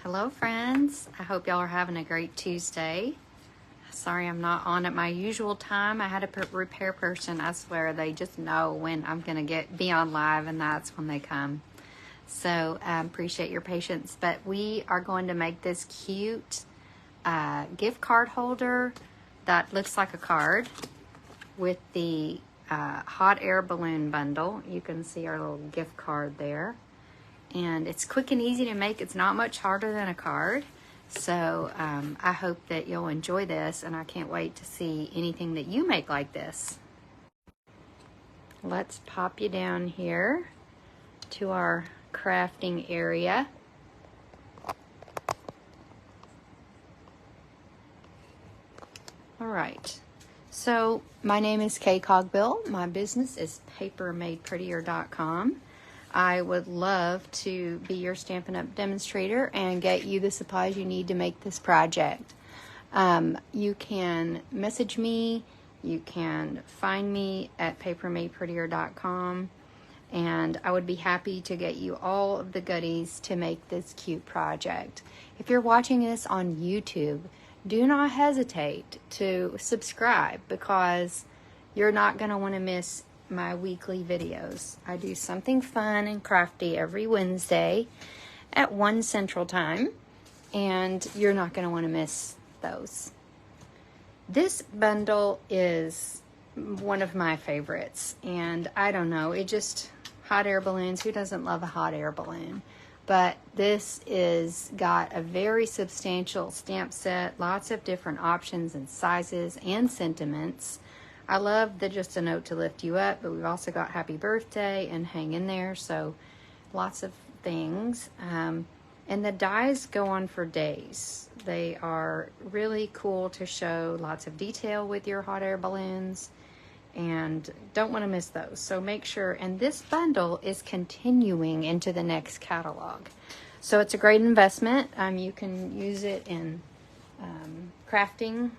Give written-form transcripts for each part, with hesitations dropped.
Hello friends, I hope y'all are having a great Tuesday. Sorry I'm not on at my usual time. I had a repair person. I swear they just know when I'm gonna be on live, and that's when they come. So appreciate your patience, but we are going to make this cute gift card holder that looks like a card with the hot air balloon bundle. You can see our little gift card there. And it's quick and easy to make. It's not much harder than a card. So I hope that you'll enjoy this, and I can't wait to see anything that you make like this. Let's pop you down here to our crafting area. All right. So my name is Cogbill. My business is papermadeprettier.com. I would love to be your Stampin' Up! Demonstrator and get you the supplies you need to make this project. You can message me, you can find me at papermadeprettier.com, and I would be happy to get you all of the goodies to make this cute project. If you're watching this on YouTube, do not hesitate to subscribe, because you're not going to want to miss my weekly videos. I do something fun and crafty every Wednesday at 1 Central Time, and you're not going to want to miss those. This bundle is one of my favorites, and I don't know, hot air balloons. Who doesn't love a hot air balloon? But this is got a very substantial stamp set, lots of different options and sizes and sentiments. I love the Just a Note to Lift You Up, but we've also got Happy Birthday and Hang in There, so lots of things. And the dies go on for days. They are really cool to show lots of detail with your hot air balloons, and don't want to miss those. So make sure, and this bundle is continuing into the next catalog. So it's a great investment. You can use it in crafting,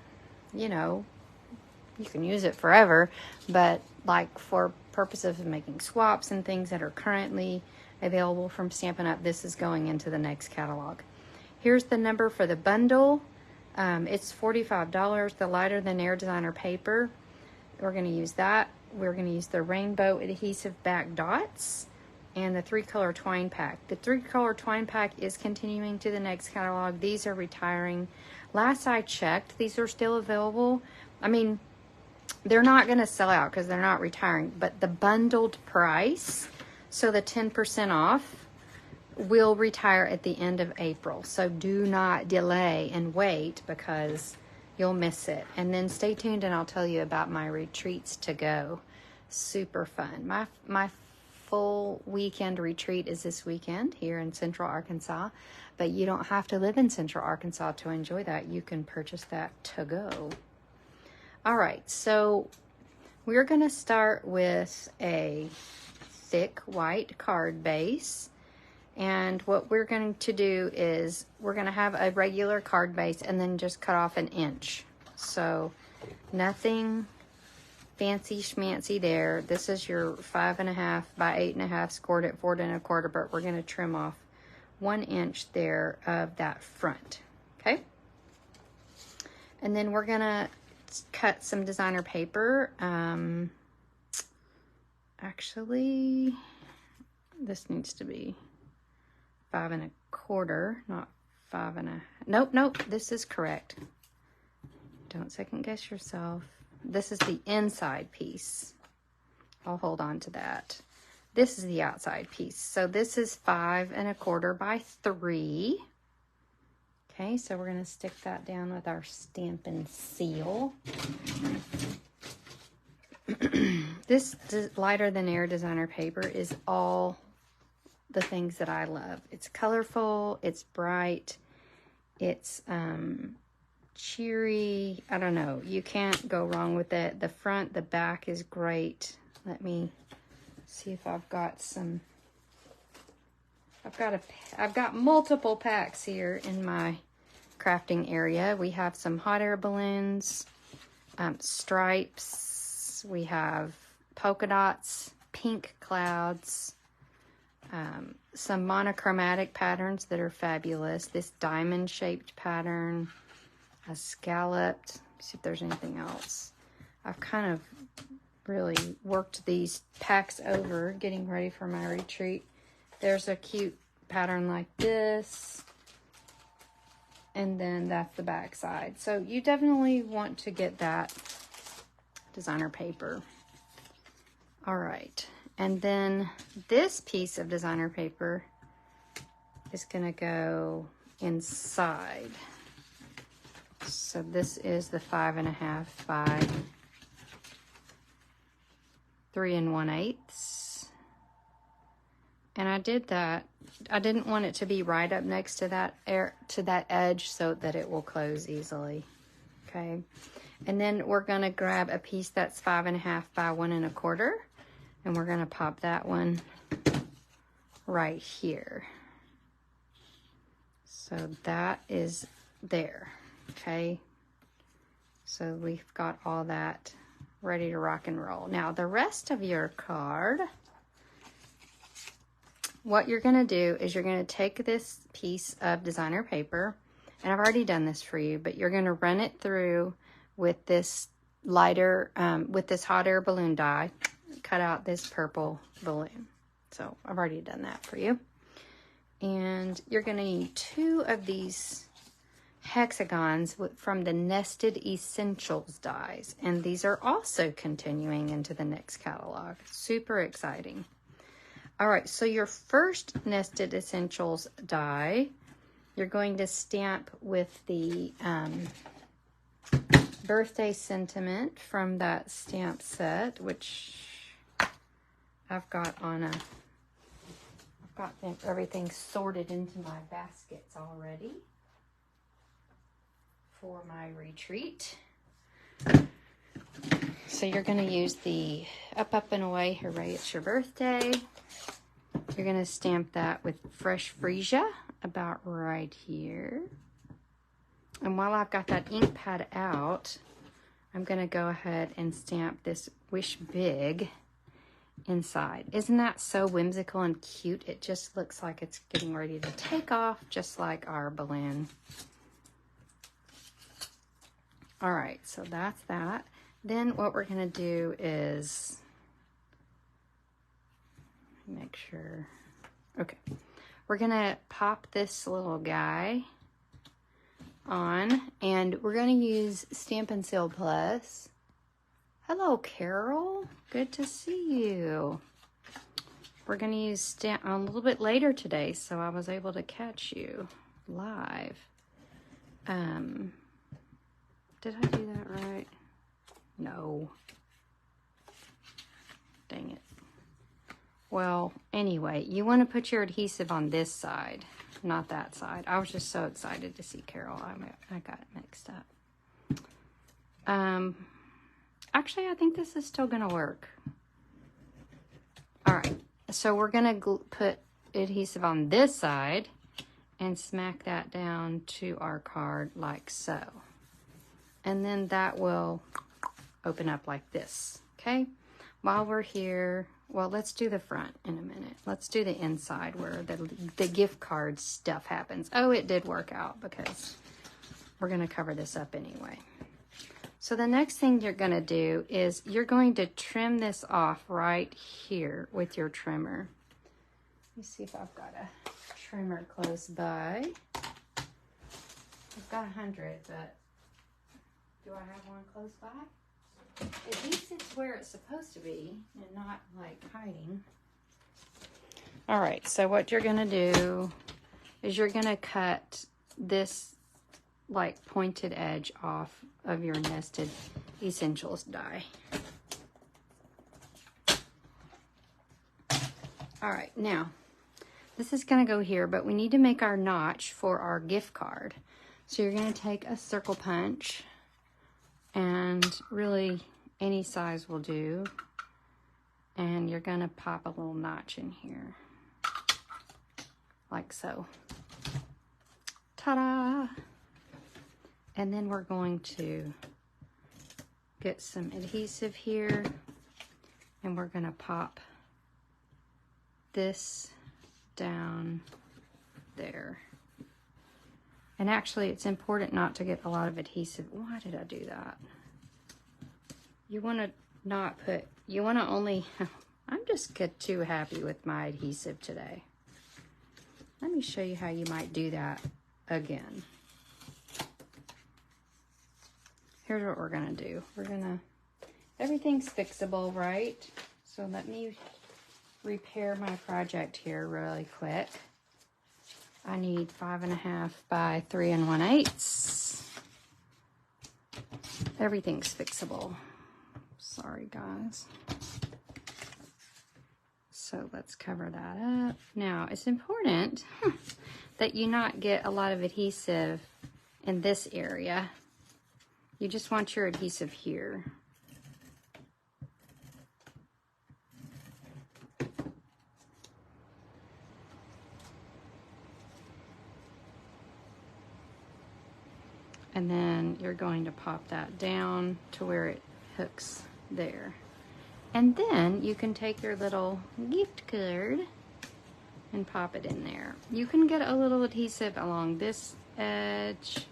you can use it forever, but like for purposes of making swaps and things that are currently available from Stampin' Up!, this is going into the next catalog. Here's the number for the bundle. It's $45, the lighter than air designer paper. We're going to use that. We're going to use the rainbow adhesive back dots and the 3-color twine pack. The 3-color twine pack is continuing to the next catalog. These are retiring. Last I checked, these are still available. I mean, they're not going to sell out because they're not retiring, but the bundled price, so the 10% off, will retire at the end of April. So do not delay and wait, because you'll miss it. And then stay tuned and I'll tell you about my retreats to go. Super fun. My full weekend retreat is this weekend here in Central Arkansas, but you don't have to live in Central Arkansas to enjoy that. You can purchase that to go. All right, so we're going to start with a thick white card base. And what we're going to do is we're going to have a regular card base and then just cut off 1 inch. So nothing fancy schmancy there. This is your 5.5 by 8.5 scored at 4 1/4, but we're going to trim off 1 inch there of that front. Okay. And then we're going to cut some designer paper. Actually, this needs to be 5 1/4, not 5 1/2. Nope, this is correct. Don't second guess yourself. This is the inside piece. I'll hold on to that. This is the outside piece. So this is 5 1/4 by 3. Okay, so we're going to stick that down with our Stampin' Seal. This lighter than air designer paper is all the things that I love. It's colorful, it's bright, it's cheery. I don't know, you can't go wrong with it. The front, the back is great. Let me see if I've got some. I've got multiple packs here in my crafting area. We have some hot air balloons, stripes, we have polka dots, pink clouds, some monochromatic patterns that are fabulous. This diamond-shaped pattern, a scalloped. See if there's anything else. I've kind of really worked these packs over, getting ready for my retreat. There's a cute pattern like this. And then that's the back side. So you definitely want to get that designer paper. All right. And then this piece of designer paper is going to go inside. So this is the 5.5 by 3 1/8. And I did that. I didn't want it to be right up next to that edge so that it will close easily. Okay. And then we're going to grab a piece that's 5.5 by 1 1/4. And we're going to pop that one right here. So that is there. Okay. So we've got all that ready to rock and roll. Now the rest of your card, what you're going to do is you're going to take this piece of designer paper, and I've already done this for you, but you're going to run it through with this lighter, with this hot air balloon die, cut out this purple balloon. So I've already done that for you. And you're going to need 2 of these hexagons from the Nested Essentials dies, and these are also continuing into the next catalog. Super exciting. All right, so your first Nested Essentials die, you're going to stamp with the birthday sentiment from that stamp set, which I've got everything sorted into my baskets already for my retreat. So you're going to use the Up, Up, and Away, Hooray, It's Your Birthday. You're going to stamp that with Fresh Freesia about right here. And while I've got that ink pad out, I'm going to go ahead and stamp this Wish Big inside. Isn't that so whimsical and cute? It just looks like it's getting ready to take off, just like our balloon. All right, so that's that. Then what we're going to do is make sure. Okay, we're going to pop this little guy on, and we're going to use Stampin' Seal Plus. Hello, Carol. Good to see you. We're going to use a little bit later today, so I was able to catch you live. Did I do that right? No. Dang it. Well, anyway, you want to put your adhesive on this side, not that side. I was just so excited to see Carol. I got it mixed up. Actually, I think this is still going to work. All right, so we're going to put adhesive on this side and smack that down to our card like so. And then that will open up like this, okay? While we're here, well, let's do the front in a minute. Let's do the inside where the gift card stuff happens. Oh, it did work out because we're going to cover this up anyway. So the next thing you're going to do is you're going to trim this off right here with your trimmer. Let me see if I've got a trimmer close by. I've got 100, but do I have one close by? At least it's where it's supposed to be and not like hiding. All right, so what you're going to do is you're going to cut this like pointed edge off of your Nested Essentials die. All right, now this is going to go here, but we need to make our notch for our gift card. So you're going to take a circle punch, and really any size will do, and you're going to pop a little notch in here like so. Ta-da! And then we're going to get some adhesive here, and we're going to pop this down there. And actually, it's important not to get a lot of adhesive. Why did I do that? You want to not put, you want to only, I'm just too happy with my adhesive today. Let me show you how you might do that again. Here's what we're gonna do. We're gonna, everything's fixable, right? So let me repair my project here really quick. I need 5.5 by 3 1/8. Everything's fixable. Sorry, guys. So let's cover that up. Now, it's important that you not get a lot of adhesive in this area. You just want your adhesive here. And then you're going to pop that down to where it hooks there. And then you can take your little gift card and pop it in there. You can get a little adhesive along this edge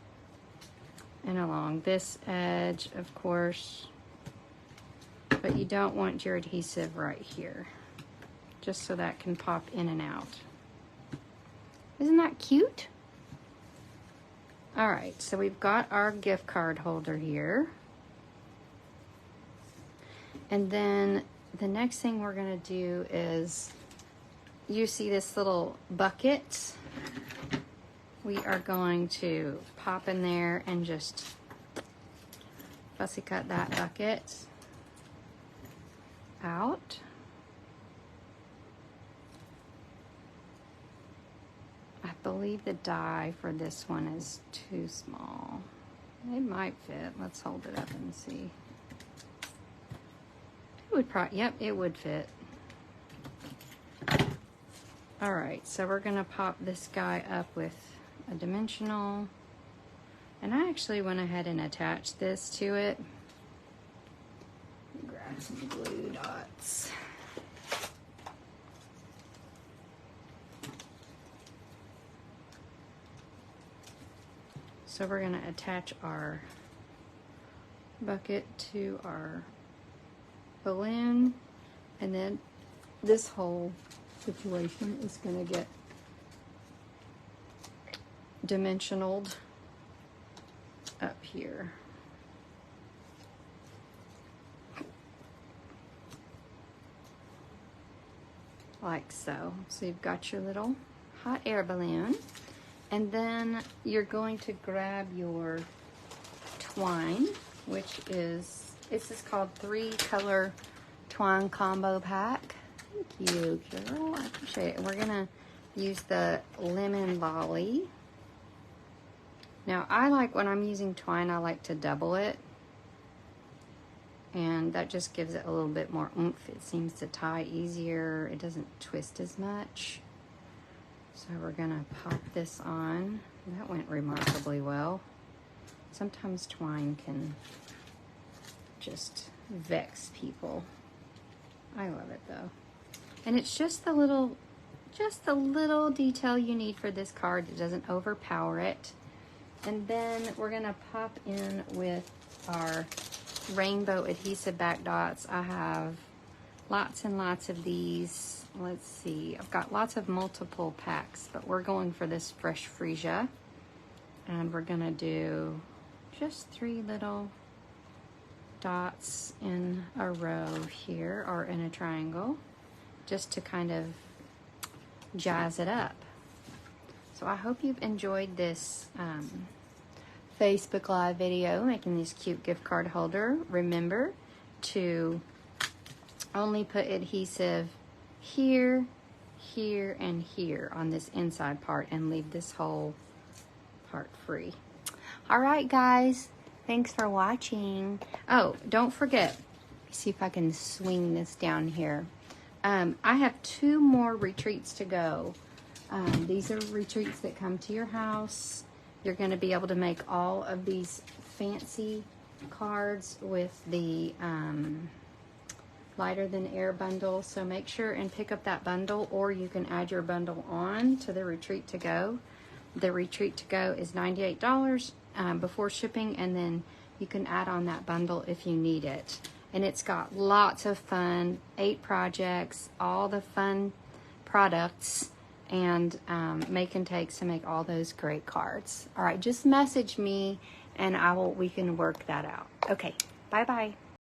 and along this edge, of course, but you don't want your adhesive right here, just so that can pop in and out. Isn't that cute? All right, so we've got our gift card holder here. And then the next thing we're gonna do is, you see this little bucket? We are going to pop in there and just fussy cut that bucket out. I believe the die for this one is too small. It might fit. Let's hold it up and see. It would probably, yep, it would fit. All right, so we're gonna pop this guy up with a dimensional. And I actually went ahead and attached this to it. Grab some glue dots. So we're gonna attach our bucket to our balloon, and then this whole situation is gonna get dimensionaled up here. Like so. So you've got your little hot air balloon. And then you're going to grab your twine, which is, this is called 3-color twine combo pack. Thank you, Carol. I appreciate it. We're gonna use the lemon lolly. Now, I like, when I'm using twine, I like to double it. And that just gives it a little bit more oomph. It seems to tie easier. It doesn't twist as much. So we're gonna pop this on. That went remarkably well. Sometimes twine can just vex people. I love it though. And it's just the little detail you need for this card. It doesn't overpower it. And then we're gonna pop in with our rainbow adhesive back dots. I have lots and lots of these. Let's see, I've got lots of multiple packs, but we're going for this fresh freesia. And we're gonna do just 3 little dots in a row here, or in a triangle, just to kind of jazz it up. So I hope you've enjoyed this Facebook Live video, making this cute gift card holder. Remember to only put adhesive here, here, and here on this inside part, and leave this whole part free. All right, guys, thanks for watching. Oh, don't forget, see if I can swing this down here. I have 2 more retreats to go. These are retreats that come to your house. You're going to be able to make all of these fancy cards with the lighter than air bundle. So make sure and pick up that bundle, or you can add your bundle on to the Retreat to Go. The Retreat to Go is $98 before shipping, and then you can add on that bundle if you need it. And it's got lots of fun, 8 projects, all the fun products, and make and takes to make all those great cards. All right, just message me and we can work that out. Okay, bye-bye.